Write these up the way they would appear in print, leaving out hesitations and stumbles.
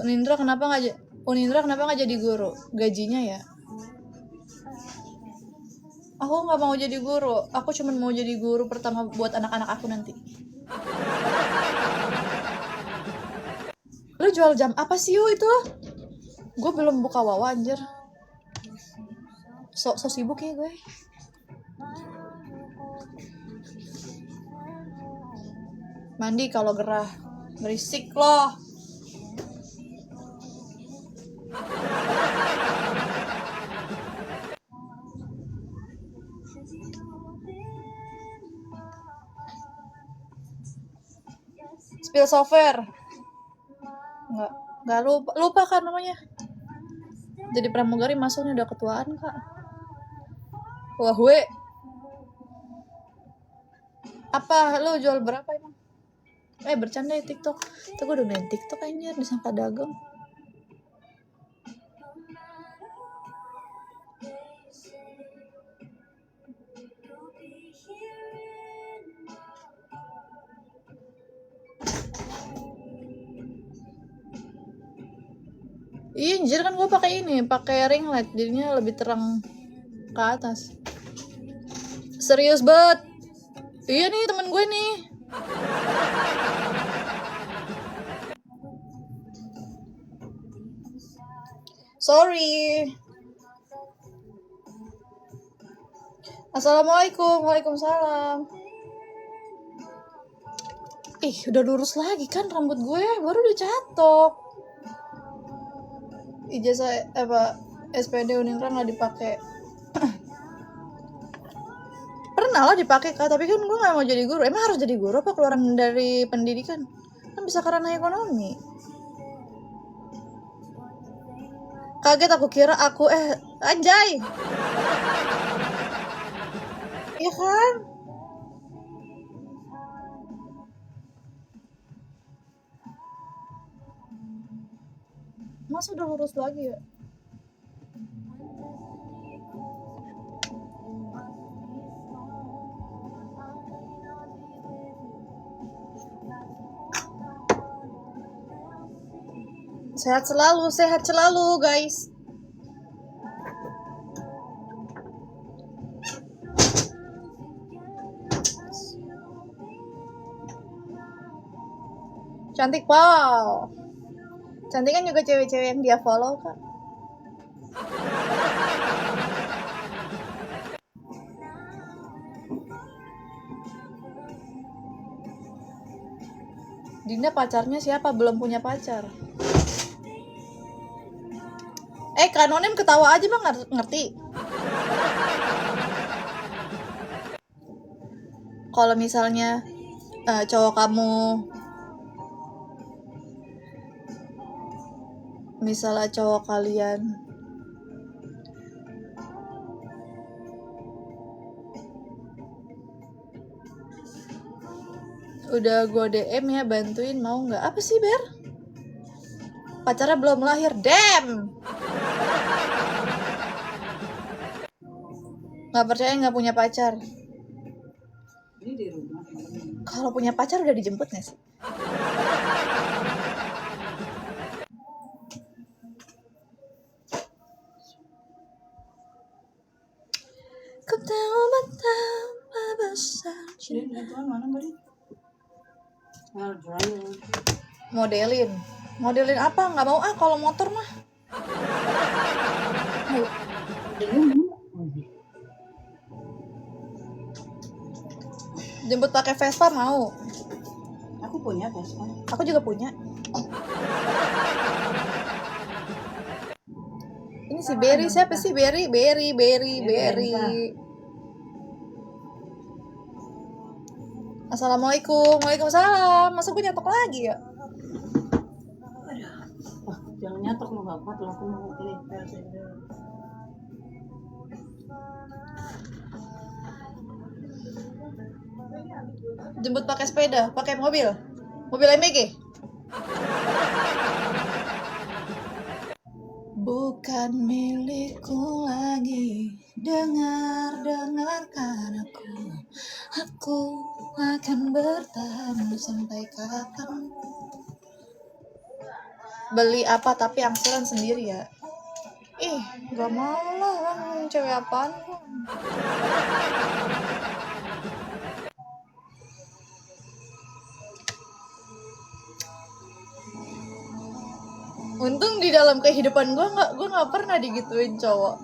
Unindra kenapa nggak jadi guru? Gajinya ya? Aku nggak mau jadi guru. Aku cuma mau jadi guru pertama buat anak-anak aku nanti. Lu jual jam apa sih itu? Gue belum buka Wawa anjir. So sibuk ya gue. Mandi kalau gerah. Berisik loh. Spill software. Enggak lupa kan namanya. Jadi pramugari masuknya udah ketuaan, Kak. Wah, we. Apa lu jual berapa emang? Bercanda ya TikTok. Tuh gue udah main TikTok anjir disangka dagang. Iya anjir kan gue pakai ring light jadinya lebih terang ke atas. Serius banget. Iya nih temen gue nih. Sorry. Assalamualaikum. Waalaikumsalam. Udah lurus lagi kan rambut gue, baru udah catok. Ijazah SPD Unindra nggak dipakai. Pernah lah dipakai Kak, tapi kan gue nggak mau jadi guru. Emang harus jadi guru apa keluaran dari pendidikan? Kan bisa karena ekonomi. Kaget aku kira aku anjay. Iya kan? Masa udah lurus lagi ya? Sehat selalu guys. Cantik pal. Cantik kan juga cewek-cewek yang dia follow Kak. Dinda pacarnya siapa? Belum punya pacar. Kanonim ketawa aja mah ngerti. Kalau misalnya cowok kamu misalnya cowok kalian udah gue DM ya bantuin mau nggak? Apa sih Ber? Pacarnya belum lahir, damn. Nggak percaya nggak punya pacar. Kalau punya pacar udah dijemput nggak sih? Ku tahu betapa besar cinta. Modelin apa? Nggak mau kalau motor mah. Jemput pakai Vespa mau? Aku punya Vespa. Aku juga punya. Ini si Berry, siapa sih Berry? Assalamualaikum. Waalaikumsalam. Masa gue nyatok lagi ya? Jangan nyatok lu gak kuat, aku mau kelihatan. Jemput pakai sepeda, pakai mobil MG. Bukan milikku lagi, dengarkan aku akan bertahan sampai kapan. beli apa tapi angsuran sendiri ya. Ih, gak mau lah, kan cewek apaan gua. Untung di dalam kehidupan gue nggak pernah digituin cowok.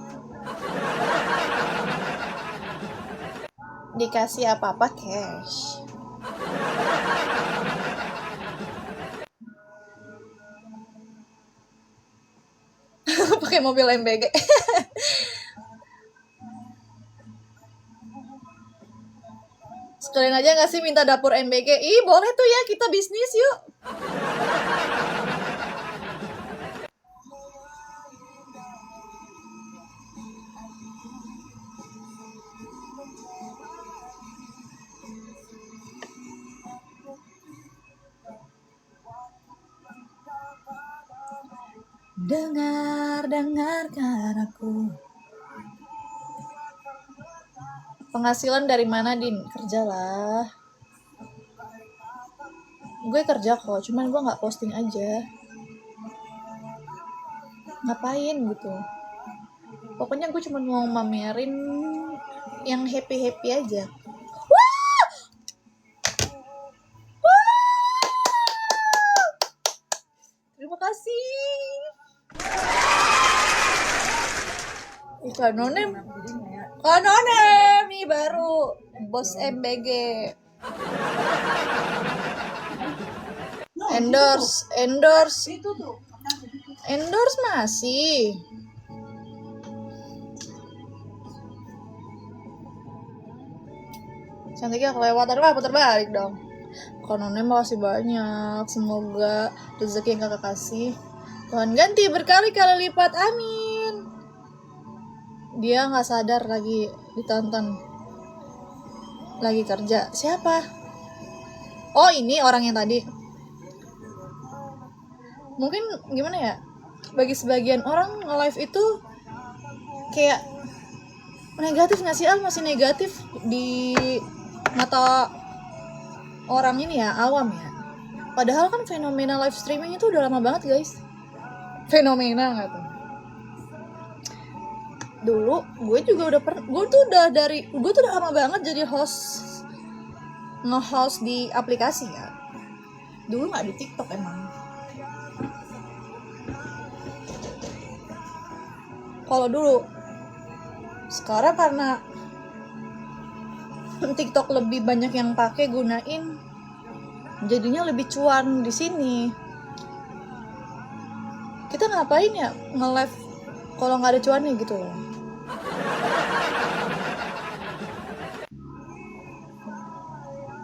Dikasih apa-apa cash. Pakai mobil MBG. Sekalian aja nggak sih minta dapur MBG? Ih, boleh tuh ya, kita bisnis yuk. Dengarkan aku. Penghasilan dari mana, Din? Kerja lah. Gue kerja kok, cuman gue nggak posting aja. Ngapain gitu? Pokoknya gue cuma mau mamerin yang happy-happy aja. Terima kasih. Kanonem nih baru bos MBG. Endorse masih. Cantiknya kelewatan, wah putar balik dong. Kononnya makasih banyak, semoga rezeki yang kakak kasih Tuhan ganti berkali-kali lipat, amin. Dia nggak sadar lagi ditonton, lagi kerja. Siapa? Oh, ini orang yang tadi. Mungkin gimana ya, bagi sebagian orang nge-live itu kayak negatif nggak sih? Masih negatif di mata orang ini ya, awam ya. Padahal kan fenomena live streaming itu udah lama banget guys. Fenomena nggak tuh? Dulu gue juga udah gue tuh udah lama banget jadi nge-host di aplikasi ya. Dulu nggak di TikTok emang. Kalau dulu, sekarang karena TikTok lebih banyak yang pakai gunain, jadinya lebih cuan di sini. Kita ngapain ya nge-live kalau nggak ada cuannya gitu loh.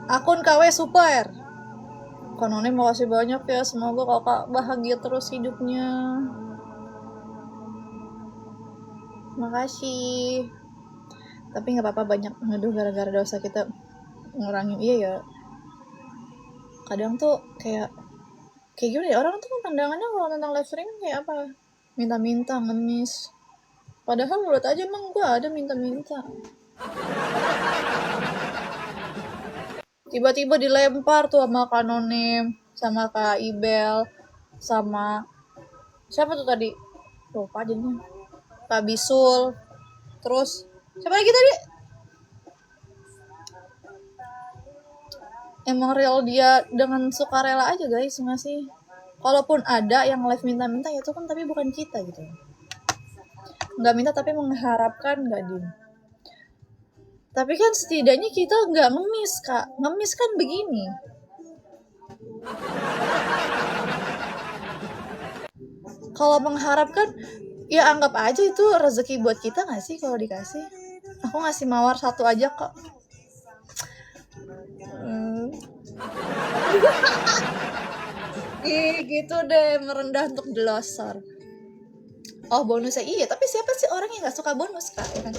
Akun KW super. Kononnya makasih banyak ya, semoga kakak bahagia terus hidupnya. Makasih. Tapi nggak apa-apa banyak ngeduh gara-gara dosa kita ngurangin. Iya ya. Kadang tuh kayak gimana ya, orang tuh pandangannya kalau tentang live streaming kayak apa? Minta-minta, ngemis. Padahal menurut aja emang gue ada minta-minta. Tiba-tiba dilempar tuh sama Kak Nonem, sama Kak Ibel, sama siapa tuh tadi? Lupa jadinya. Kak Bisul. Terus siapa lagi tadi? Emang real dia dengan sukarela aja guys, masih. Kalaupun ada yang live minta-minta ya itu kan tapi bukan kita gitu. Nggak minta tapi mengharapkan nggak Din. Tapi kan setidaknya kita nggak ngemis kak. Ngemis kan begini. Kalau mengharapkan ya anggap aja itu rezeki buat kita nggak sih kalau dikasih. Aku ngasih mawar 1 aja kok. Gitu deh, merendah untuk delosor. Oh bonusnya iya, tapi siapa sih orang yang nggak suka bonus kak? Ya kan?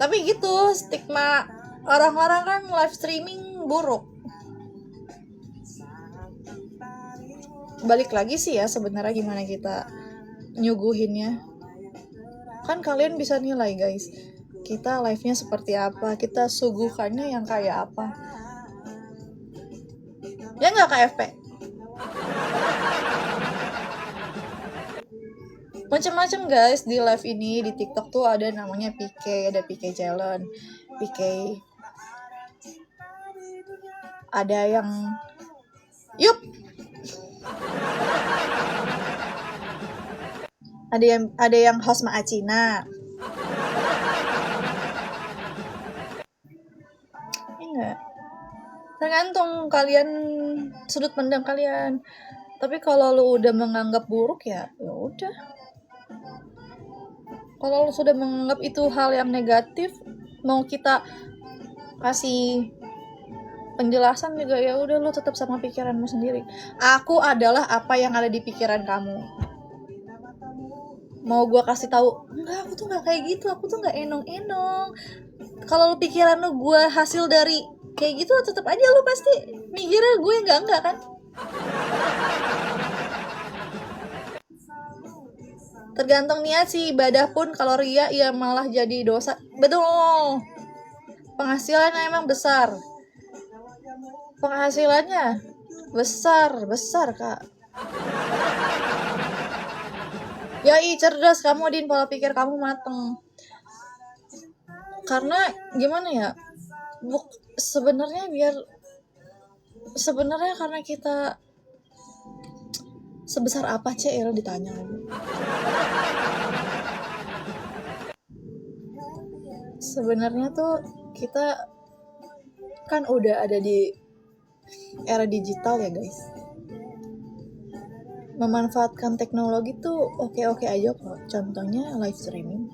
Tapi gitu stigma orang-orang kan live streaming buruk. Balik lagi sih ya sebenarnya gimana kita nyuguhinnya. Kan kalian bisa nilai guys, kita live-nya seperti apa, kita suguhannya yang kayak apa. Ya nggak KFP? Macam-macam guys di live ini. Di TikTok tuh ada namanya PK, ada PK challenge, PK, ada yang yup, ada yang host Maacina. Enggak, tergantung kalian, sudut pandang kalian. Tapi kalau lu udah menganggap buruk ya udah. Kalau lu sudah menganggap itu hal yang negatif, mau kita kasih penjelasan juga ya udah, lu tetap sama pikiranmu sendiri. Aku adalah apa yang ada di pikiran kamu. Mau gua kasih tahu, enggak, aku tuh nggak kayak gitu, aku tuh nggak enong-enong. Kalau lu pikiran lu gua hasil dari kayak gitu, tetap aja lu pasti mikirnya gue enggak kan. Tergantung niat sih. Ibadah pun kalau ria ya malah jadi dosa. Betul. Penghasilannya emang besar. Penghasilannya besar kak. Yoi, cerdas kamu Din, pola pikir kamu mateng. Karena gimana ya, sebenarnya karena kita sebesar apa CL ditanya lagi. Sebenarnya tuh kita kan udah ada di era digital ya guys. Memanfaatkan teknologi tuh oke-oke aja kok. Contohnya live streaming,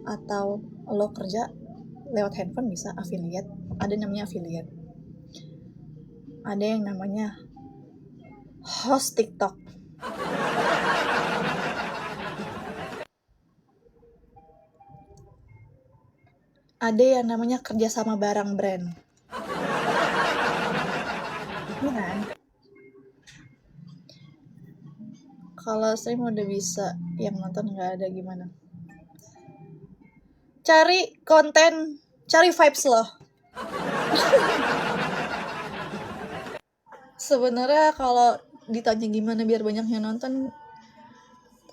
atau lo kerja lewat handphone bisa affiliate. Ada namanya affiliate, ada yang namanya host TikTok. Ada yang namanya kerja sama barang brand. Kan? Kalau stream udah bisa, yang nonton nggak ada gimana? Cari konten, cari vibes loh. Sebenarnya kalau ditanya gimana biar banyak yang nonton,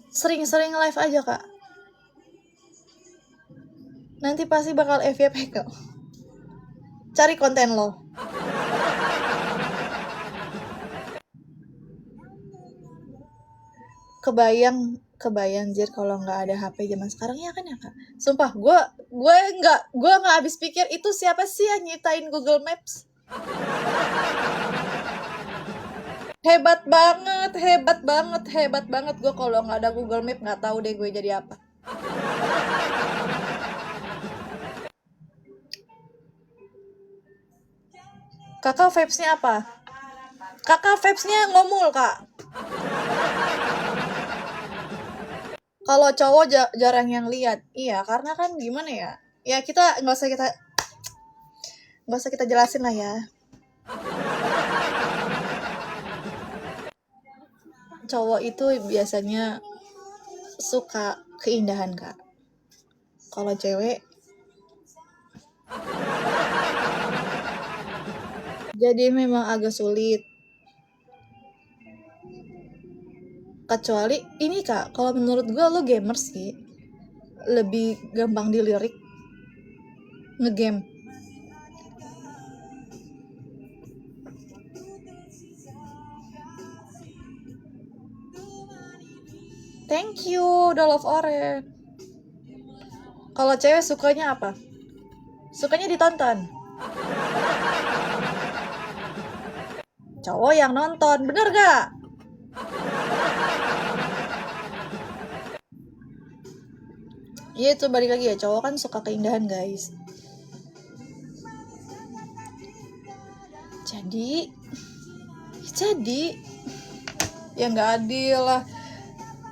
sering-sering live aja kak. Nanti pasti bakal FYP kok. Cari konten lo. Kebayang jir kalau nggak ada HP zaman sekarang ya kan ya kak. Sumpah gue nggak habis pikir itu siapa sih yang nyiptain Google Maps. Hebat banget gue. Kalau nggak ada Google Map nggak tahu deh gue jadi apa. Kakak vibes-nya apa? Kakak vibes-nya ngomul kak. Kalau cowok jarang yang lihat. Iya, karena kan gimana ya? Ya kita nggak usah kita jelasin lah ya. Cowok itu biasanya suka keindahan kak. Kalau cewek jadi memang agak sulit. Kecuali ini kak, kalau menurut gue lo gamers sih, lebih gampang dilirik ngegame. Thank you, udah love orange. Kalau cewek sukanya apa? Sukanya ditonton. Cowok yang nonton, bener gak? Iya itu balik lagi ya, cowok kan suka keindahan guys. Jadi ya nggak adil lah.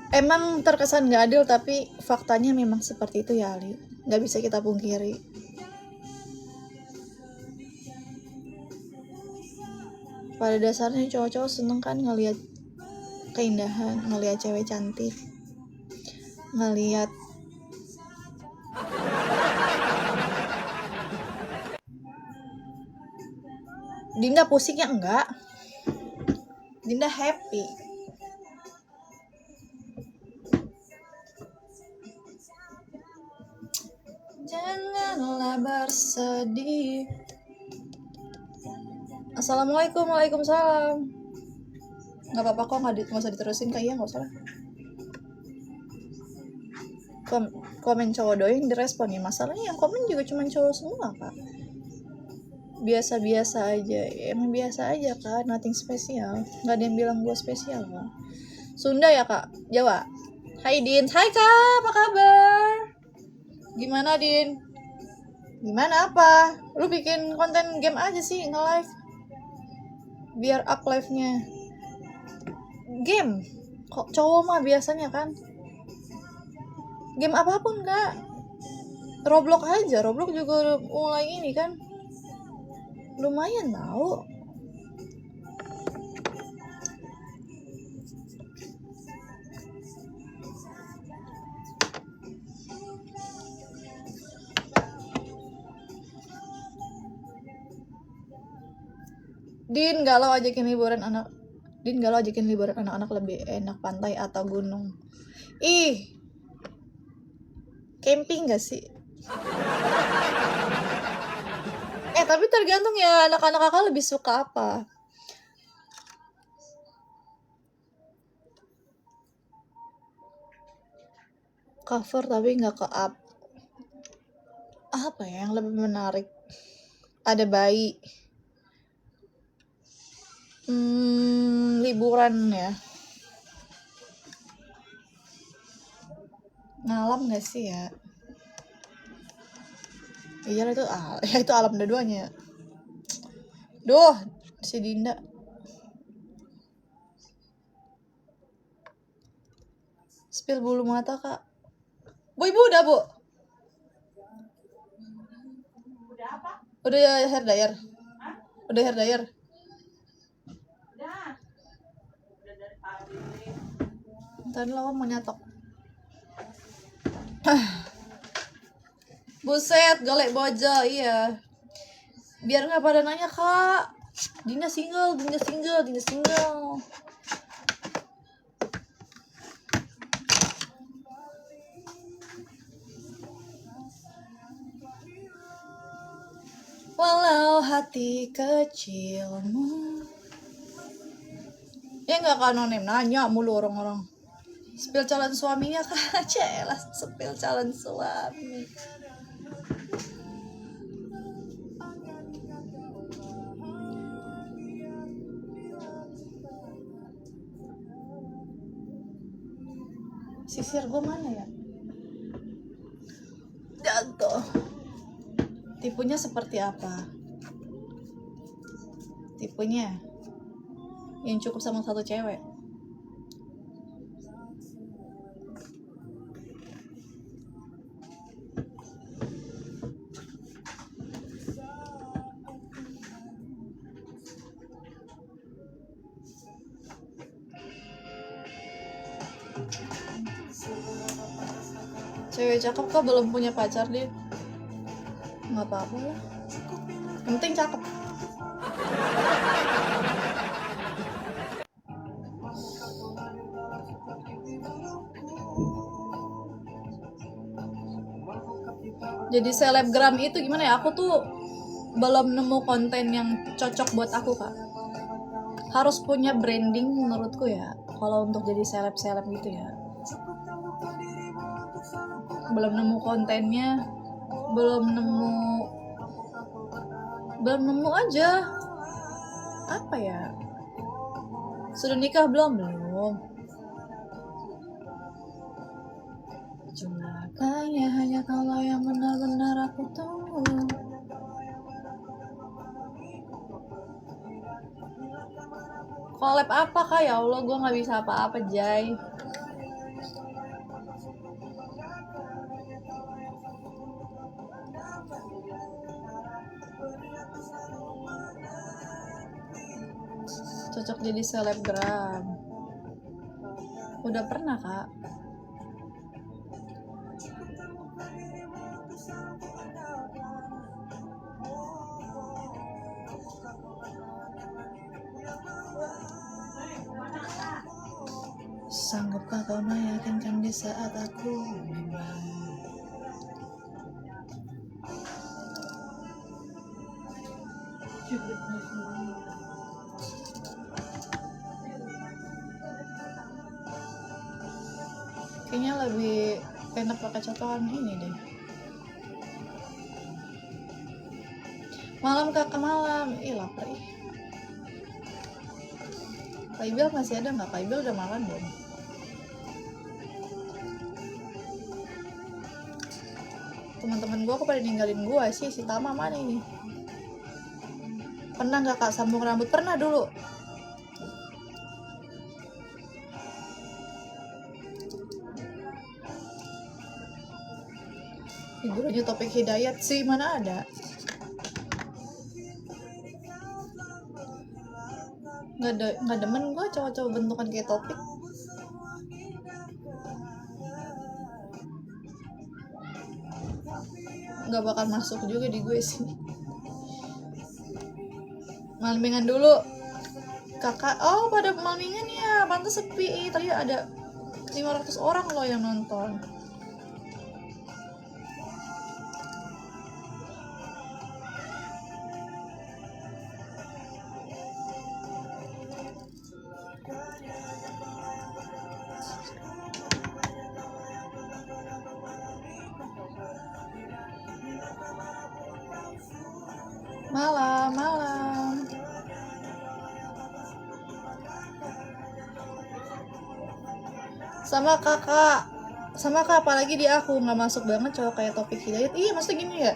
Emang terkesan nggak adil, tapi faktanya memang seperti itu ya Ali. Nggak bisa kita pungkiri. Pada dasarnya cowok-cowok seneng kan ngelihat keindahan, ngelihat cewek cantik, ngelihat Dinda pusingnya enggak. Dinda happy. kabar sedih. Assalamualaikum, waalaikumsalam. Nggak apa-apa kok, nggak usah diterusin kak. Iya nggak usah lah. Komen cowok doi yang direspon ya. Masalahnya yang komen juga cuma cowok semua kak. Biasa-biasa aja, emang biasa aja kak, nothing spesial. Nggak ada yang bilang gue spesial kak. Sunda ya kak, Jawa. Hai Din, hai kak, apa kabar? Gimana Din? Gimana apa? Lu bikin konten game aja sih, nge-live biar up live-nya. Game kok cowok mah biasanya kan game apapun kak. Roblox aja, Roblox juga mulai ini kan, lumayan tau. Din galau ajakin liburan anak-anak lebih enak pantai atau gunung. Ih, camping gak sih? Tapi tergantung ya, anak-anak kakak lebih suka apa. Cover tapi gak ke up. Apa ya yang lebih menarik? Ada bayi. Liburan ya. Ngalam gak sih ya? Iya itu itu alam dua-duanya. Duh, si Dinda. Spill bulu mata kak. Bu ibu udah bu? Udah apa? Udah hair dryer? Hah? Udah hair dryer? Udah dari tadi. Tadi lo mau nyatok. Buset, golek bojo, iya. Biar nggak pada nanya kak, Dinda single. Walau hati kecilmu. Ya nggak kan Nonem, nanya mulu orang-orang. Spill calon suaminya kak, celah spill calon suami. Sisir gue mana ya? Jatuh. Tipenya seperti apa? Tipenya yang cukup sama satu cewek. Cewek cakep kok belum punya pacar dia. Nggak apa-apa lah. Yang penting cakep. Jadi selebgram itu gimana ya? Aku tuh belum nemu konten yang cocok buat aku kak. Harus punya branding menurutku ya. Kalau untuk jadi seleb gitu ya. Belum nemu kontennya, belum nemu aja. Apa ya? Sudah nikah belum? Jumlahnya hanya kalau yang benar-benar aku tunggu. Collab apa kak? Ya Allah, gue nggak bisa apa-apa Jay. Cocok jadi selebgram. Udah pernah kak. Sanggupkah kau meyakinkan di saat aku memang Kayaknya lebih enak pakai catokan ini deh. Malam kakak malam. Ih lapar ih. Kak Ibil masih ada nggak? Kak Ibil udah makan belum? Teman-teman gue kok pada ninggalin gue sih. Si Tama mana ini? Pernah nggak kak sambung rambut? Pernah dulu. Ibunya Topik Hidayat sih, mana ada? Nggak demen gue cowok-cowok bentukan kayak Topik. Nggak bakal masuk juga di gue sih. Malmingan dulu. Kakak, oh pada malmingan ya, pantas sepi. Tadi ada 500 orang loh yang nonton. Malam. Sama kak apalagi di aku nggak masuk banget cowok kayak Topik Hidayat. Iya maksudnya gini ya,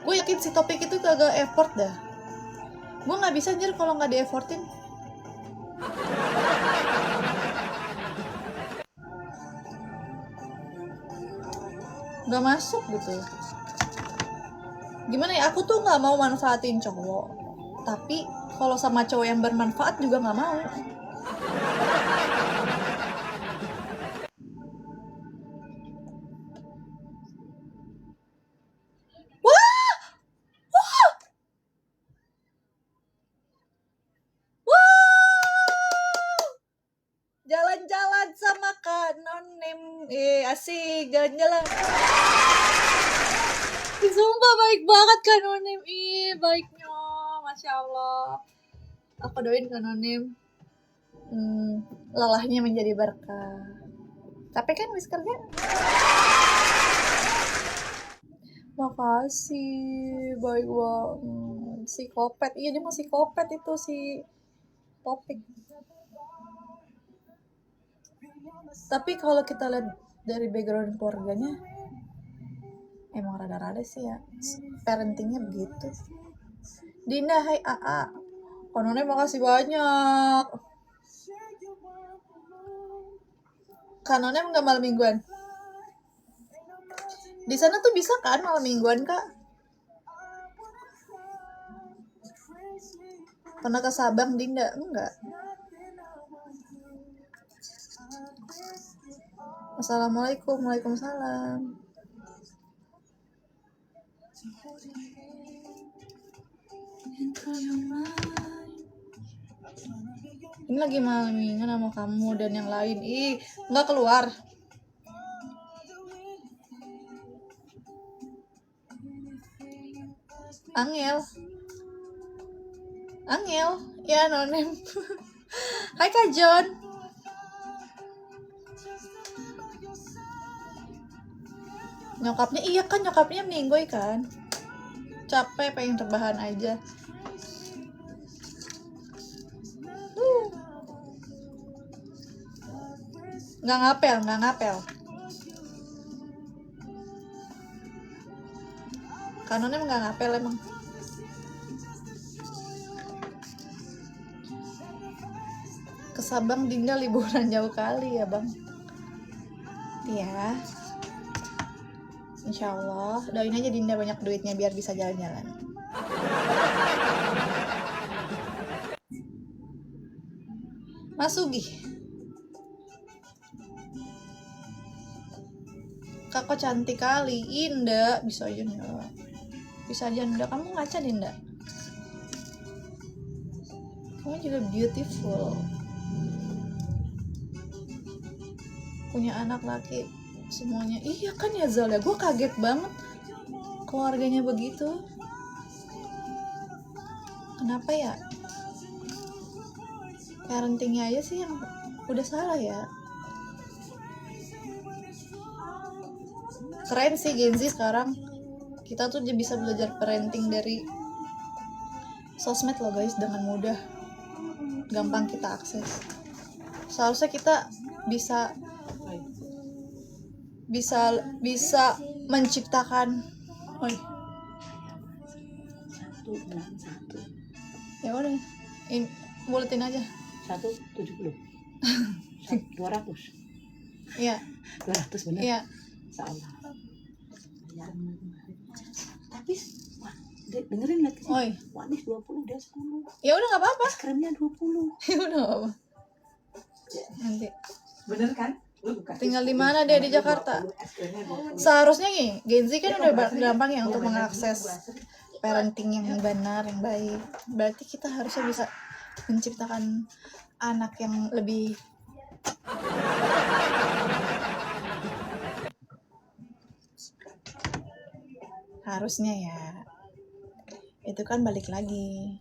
gue yakin si Topik itu kagak effort dah. Gue nggak bisa anjir kalau nggak di effortin. Nggak masuk gitu. Gimana ya, aku tuh nggak mau manfaatin cowok, tapi kalau sama cowok yang bermanfaat juga nggak mau. Jalan-jalan sama Kanonim. Asik jalan-jalan. Sumpah baik banget Kanonim. Baiknya Masya Allah. Aku doain Kanonim lelahnya menjadi berkah. Tapi kan wis kerja. Makasih, baik banget. Psikopat, iya dia masih psikopat itu si Topik. Tapi kalau kita lihat dari background keluarganya, emang rada-rada sih ya, parentingnya begitu. Dinda, hai AA. Kononnya makasih banyak. Kanonnya nggak malam mingguan. Di sana tuh bisa kan malam mingguan kak? Pernah ke Sabang Dinda? Enggak. Assalamualaikum. Waalaikumsalam. Ini lagi malam mingguan sama kamu dan yang lain. Nggak keluar. Angel, ya nonem. Hai Kak John. Nyokapnya minggoy kan. Capek pengen rebahan aja. Nggak ngapel. Kanonnya nggak ngapel emang. Ke Sabang Dinda liburan jauh kali ya bang. Iya. Insya Allah, doain aja Dinda banyak duitnya biar bisa jalan-jalan. Mas Sugi. Kakak cantik kali, Indah. Bisa aja Dinda. Kamu ngaca Dinda. Kamu juga beautiful. Punya anak laki semuanya. Iya kan ya Zal ya, gue kaget banget keluarganya begitu. Kenapa ya? Parentingnya aja sih yang udah salah ya. Keren sih Gen Z sekarang. Kita tuh bisa belajar parenting dari sosmed loh guys, dengan mudah. Gampang kita akses. Seharusnya kita bisa menciptakan. Satu. Ya udah, buletin aja. 170. 200. Iya. 200 bener. Iya. Insyaallah. Tapi dengerin lihat sih. Oi. Manis 20 dia 10. Ya udah nggak apa-apa. Es krimnya 20. Ya udah nggak apa-apa. Nanti. Bener kan? Lu buka. Tinggal di mana dia di Jakarta? Seharusnya nih, Gen Z kan udah gampang ya untuk mengakses parenting yang benar, yang baik. Berarti kita harusnya bisa menciptakan anak yang lebih harusnya ya. Itu kan balik lagi.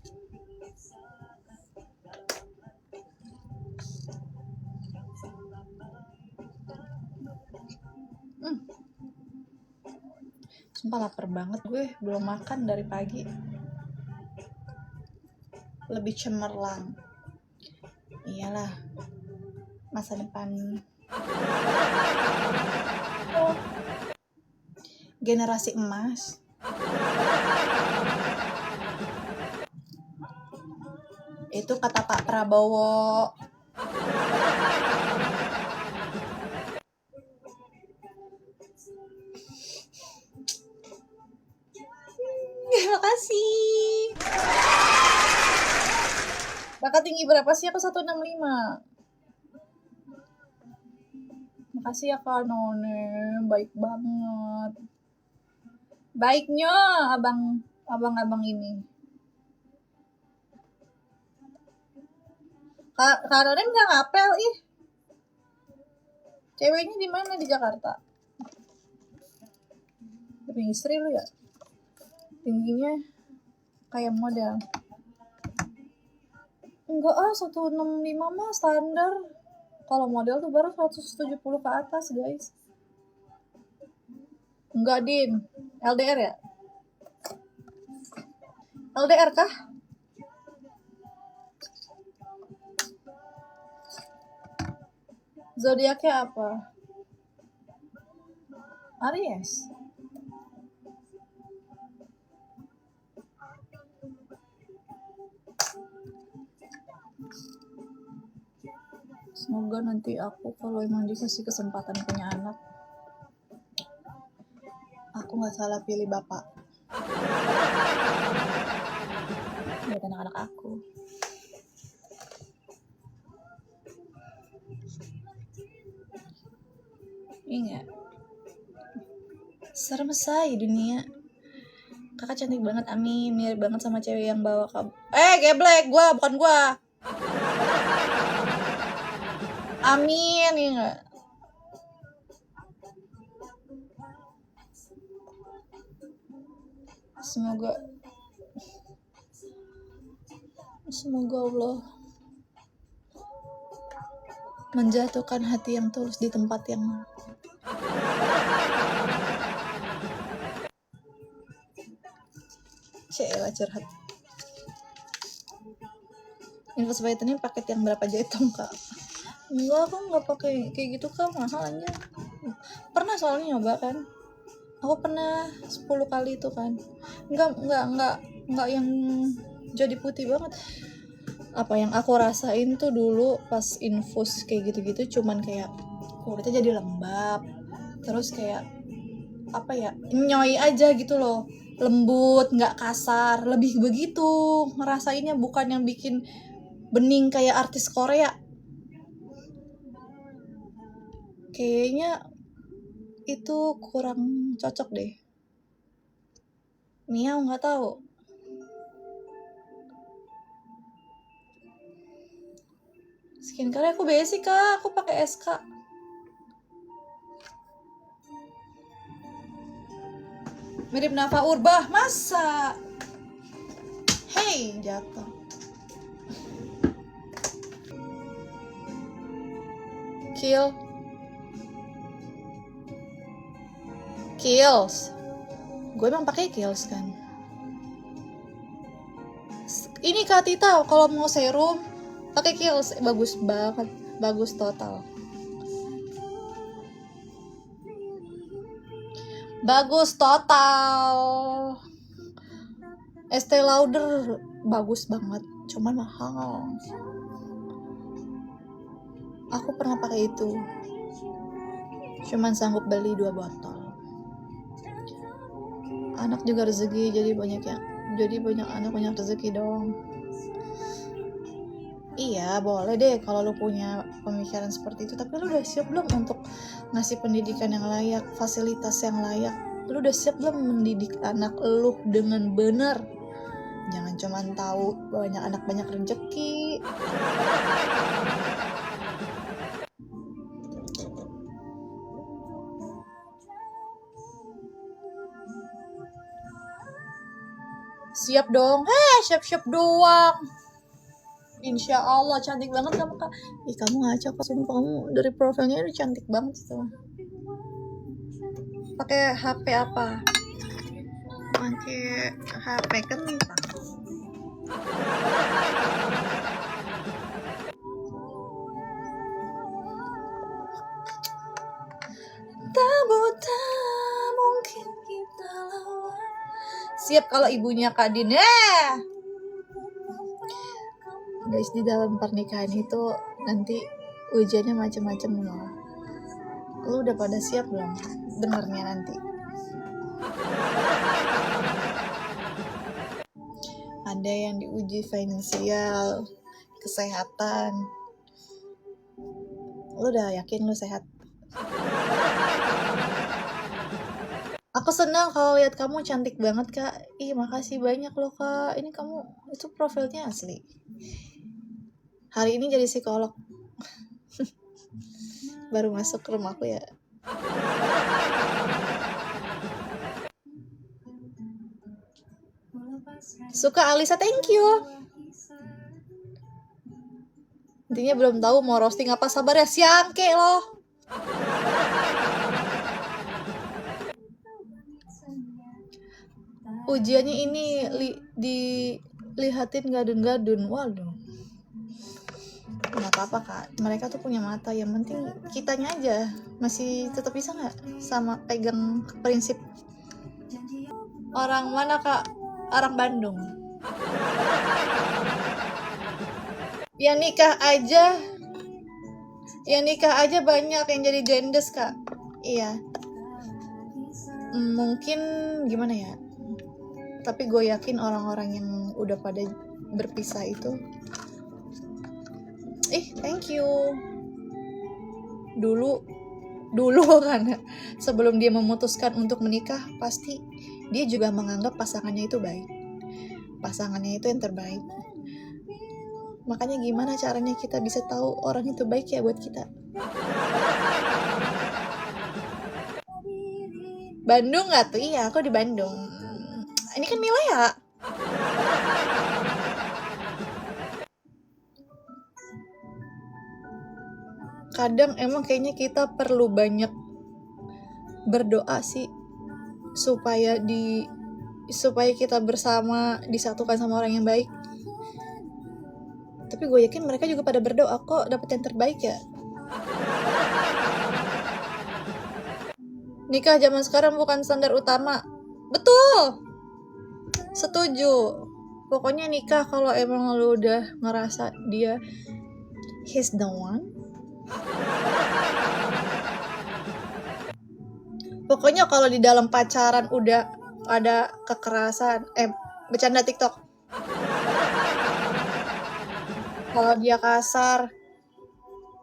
Sumpah lapar banget gue, belum makan dari pagi. Lebih cemerlang. Iyalah, masa depan. Generasi emas. Itu kata Pak Prabowo. Terima kasih. Bakat tinggi berapa sih? Aku 165. Makasih ya Kak None, baik banget. Baiknya abang-abang ini. Kak None nggak ngapel ih. Ceweknya di mana di Jakarta? Tapi istri lu ya? Tingginya kayak model. Enggak 165 mah standar. Kalau model tuh baru 170 ke atas guys. Enggak Din, LDR ya? LDR kah? Zodiaknya apa? Aries. Semoga nanti aku kalau emang dikasih kesempatan punya anak, aku nggak salah pilih bapak buat anak-anak aku. Ingat, serem say dunia. Kakak cantik banget, Ami, mirip banget sama cewek yang bawa kabur. Geblek, bukan gua. Amin, ya enggak? Semoga Allah menjatuhkan hati yang tulus di tempat yang Cela curhat. Info supaya ini paket yang berapa jetong kak? Enggak, aku nggak pakai kayak gitu kak, mahalnya. Pernah soalnya nyoba kan, aku pernah 10 kali itu kan, nggak yang jadi putih banget. Apa yang aku rasain tuh dulu pas infus kayak gitu-gitu, cuman kayak kulitnya jadi lembab, terus kayak apa ya, nyoy aja gitu loh, lembut, nggak kasar, lebih begitu ngerasainnya, bukan yang bikin bening kayak artis Korea. Kayaknya itu kurang cocok deh. Miau nggak tahu. Skincare aku basic kak, aku pakai SK. Mirip Nava Urbah, masa? Hey, jatuh. Kills. Gue emang pakai Kills kan. Ini Kak Tita, kalau mau serum pakai Kills, bagus banget, bagus total. Bagus total. Estee Lauder bagus banget, cuman mahal. Aku pernah pakai itu, cuman sanggup beli 2 botol. Anak juga rezeki, jadi banyak anak banyak rezeki dong. Iya, boleh deh kalau lu punya pemikiran seperti itu, tapi lu udah siap belum untuk ngasih pendidikan yang layak, fasilitas yang layak? Lu udah siap belum mendidik anak lu dengan benar? Jangan cuman tahu banyak anak banyak rezeki. Siap dong. Siap-siap doang. Insya Allah cantik banget kamu Kak. Ih, kamu ngaco kok, sumpah kamu dari profilnya udah cantik banget itu. Pakai HP apa? Pakai HP kentang. Tak mungkin kita lawan. Siap kalau ibunya Kak Din. Guys, di dalam pernikahan itu nanti ujiannya macam-macam loh. Lu udah pada siap belum dengarnya nanti? Ada yang diuji finansial, kesehatan. Lu udah yakin lu sehat? Aku senang kalau lihat kamu cantik banget Kak. Ih, makasih banyak loh Kak. Ini kamu itu profilnya asli. Hari ini jadi psikolog. Baru masuk ke rumahku ya. Suka Alisa, thank you. Intinya belum tahu mau roasting apa, sabar ya, siangke loh. Ujiannya ini dilihatin gadun-gadun. Waduh. Nggak apa-apa Kak, mereka tuh punya mata, yang penting kitanya aja masih tetap bisa nggak sama pegang prinsip. Orang mana Kak? Orang Bandung. Yang nikah aja banyak yang jadi jendes Kak. Iya. Mungkin gimana ya, tapi gue yakin orang-orang yang udah pada berpisah itu, thank you. Dulu kan sebelum dia memutuskan untuk menikah, pasti dia juga menganggap pasangannya itu baik, pasangannya itu yang terbaik. Makanya gimana caranya kita bisa tahu orang itu baik ya buat kita? Bandung nggak tuh? Iya, aku di Bandung. Ini kan Mila ya. Kadang emang kayaknya kita perlu banyak berdoa sih supaya kita bersama disatukan sama orang yang baik. Tapi gue yakin mereka juga pada berdoa kok dapet yang terbaik ya. Nikah zaman sekarang bukan standar utama. Betul. Setuju. Pokoknya nikah kalau emang lu udah ngerasa dia he's the one. Pokoknya kalau di dalam pacaran udah ada kekerasan, bercanda TikTok. Kalau dia kasar,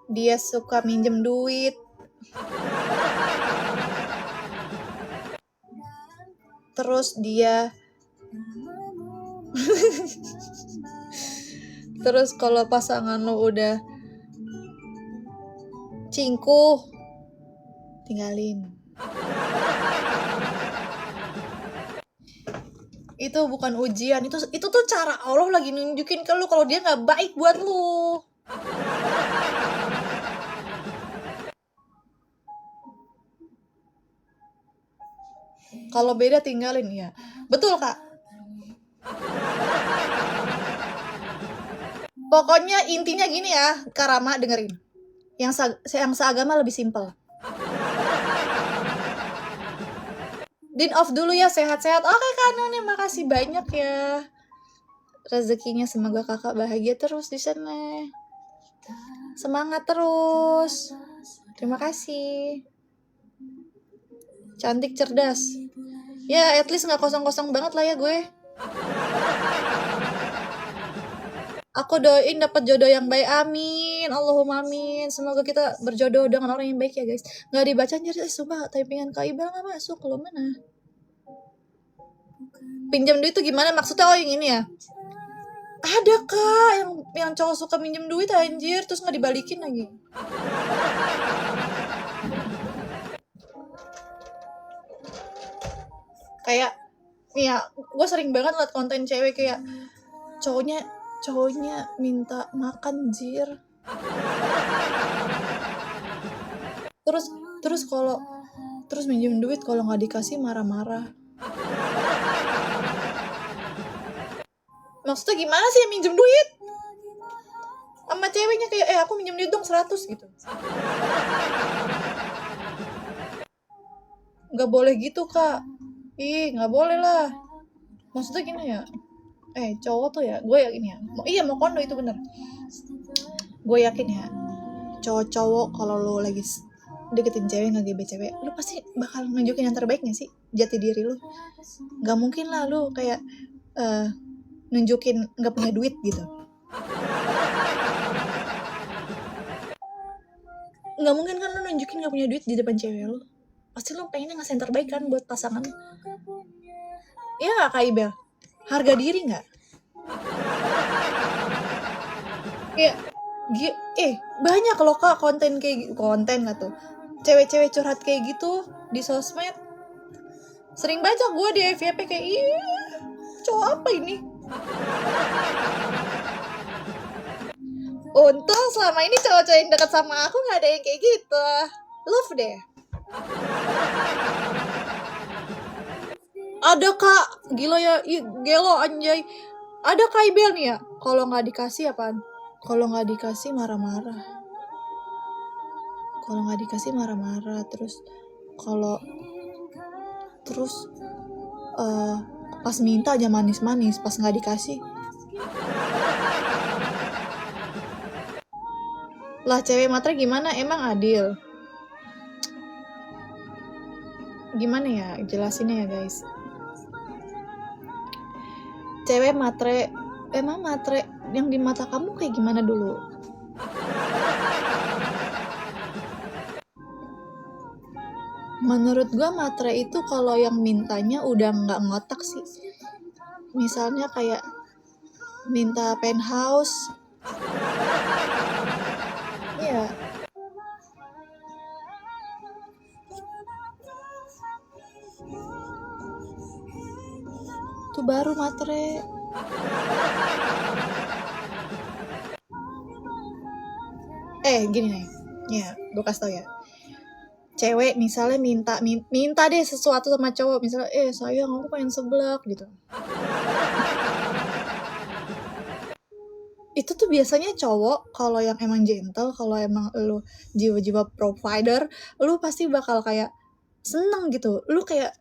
dia suka minjem duit, terus dia terus kalau pasangan lo udah cingkuh, tinggalin. Itu bukan ujian, itu tuh cara Allah lagi nunjukin ke lu kalau dia nggak baik buat lu. Kalau beda tinggalin ya. Betul, Kak. Pokoknya intinya gini ya, Kak Rama dengerin. Yang seagama lebih simpel. Din off dulu ya, sehat-sehat. Oke Kak Nuni, makasih banyak ya. Rezekinya semoga kakak bahagia terus di sana. Semangat terus. Terima kasih. Cantik, cerdas. Ya, at least nggak kosong-kosong banget lah ya gue. Aku doain dapat jodoh yang baik, amin. Allahumma amin. Semoga kita berjodoh dengan orang yang baik ya guys. Nggak dibaca anjir, sumpah typingan Kak Ibel nggak masuk. Lo mana? Pinjam duit tuh gimana maksudnya? Oh yang ini ya? Ada Kak yang cowok suka minjem duit anjir terus nggak dibalikin lagi. Kayak ya gue sering banget liat konten cewek kayak cowoknya minta makan jir. Terus minjem duit kalau nggak dikasih marah-marah. Maksudnya gimana sih yang minjem duit? Sama ceweknya kayak aku minjem duit dong 100 gitu. Nggak boleh gitu Kak. Ih nggak boleh lah. Maksudnya gini ya. Cowok tuh ya, gue yakin ya. Mau kondo itu bener. Gue yakin ya. Cowok kalau lo lagi deketin cewek nge-GB cewek, lo pasti bakal nunjukin yang terbaiknya sih, jati diri lo. Nggak mungkin lah lo kayak nunjukin nggak punya duit gitu. Nggak mungkin kan lo nunjukin nggak punya duit di depan cewek lo. Pasti lo pengennya ngasih yang terbaik kan buat pasangan. Iya nggak Kak Ibel? Harga diri nggak? Banyak loh Kak konten nggak tuh? Cewek-cewek curhat kayak gitu di sosmed. Sering baca gue di FYP kayak cowok apa ini? Untung selama ini cowok-cowok yang dekat sama aku nggak ada yang kayak gitu. Love deh. Ada Kak, gila ya, gelo anjay. Ada Kak Ibel nih ya, kalau nggak dikasih apaan? Kalau nggak dikasih marah-marah. Kalau nggak dikasih marah-marah, terus pas minta aja manis-manis, pas nggak dikasih. Lah cewek matre gimana? Emang adil? Gimana ya jelasinnya ya guys? Cewek matre, emang matre yang di mata kamu kayak gimana dulu? Menurut gua matre itu kalau yang mintanya udah nggak ngotak sih. Misalnya kayak minta penthouse. Iya. Itu baru matre. Gini nih. Ya, gue kasih tau ya. Cewek misalnya minta deh sesuatu sama cowok, misalnya sayang aku pengen seblak gitu. Itu tuh biasanya cowok kalau yang emang gentle, kalau emang lu jiwa-jiwa provider, lu pasti bakal kayak seneng gitu. Lu kayak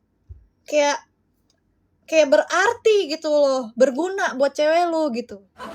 berarti gitu loh, berguna buat cewek lu gitu.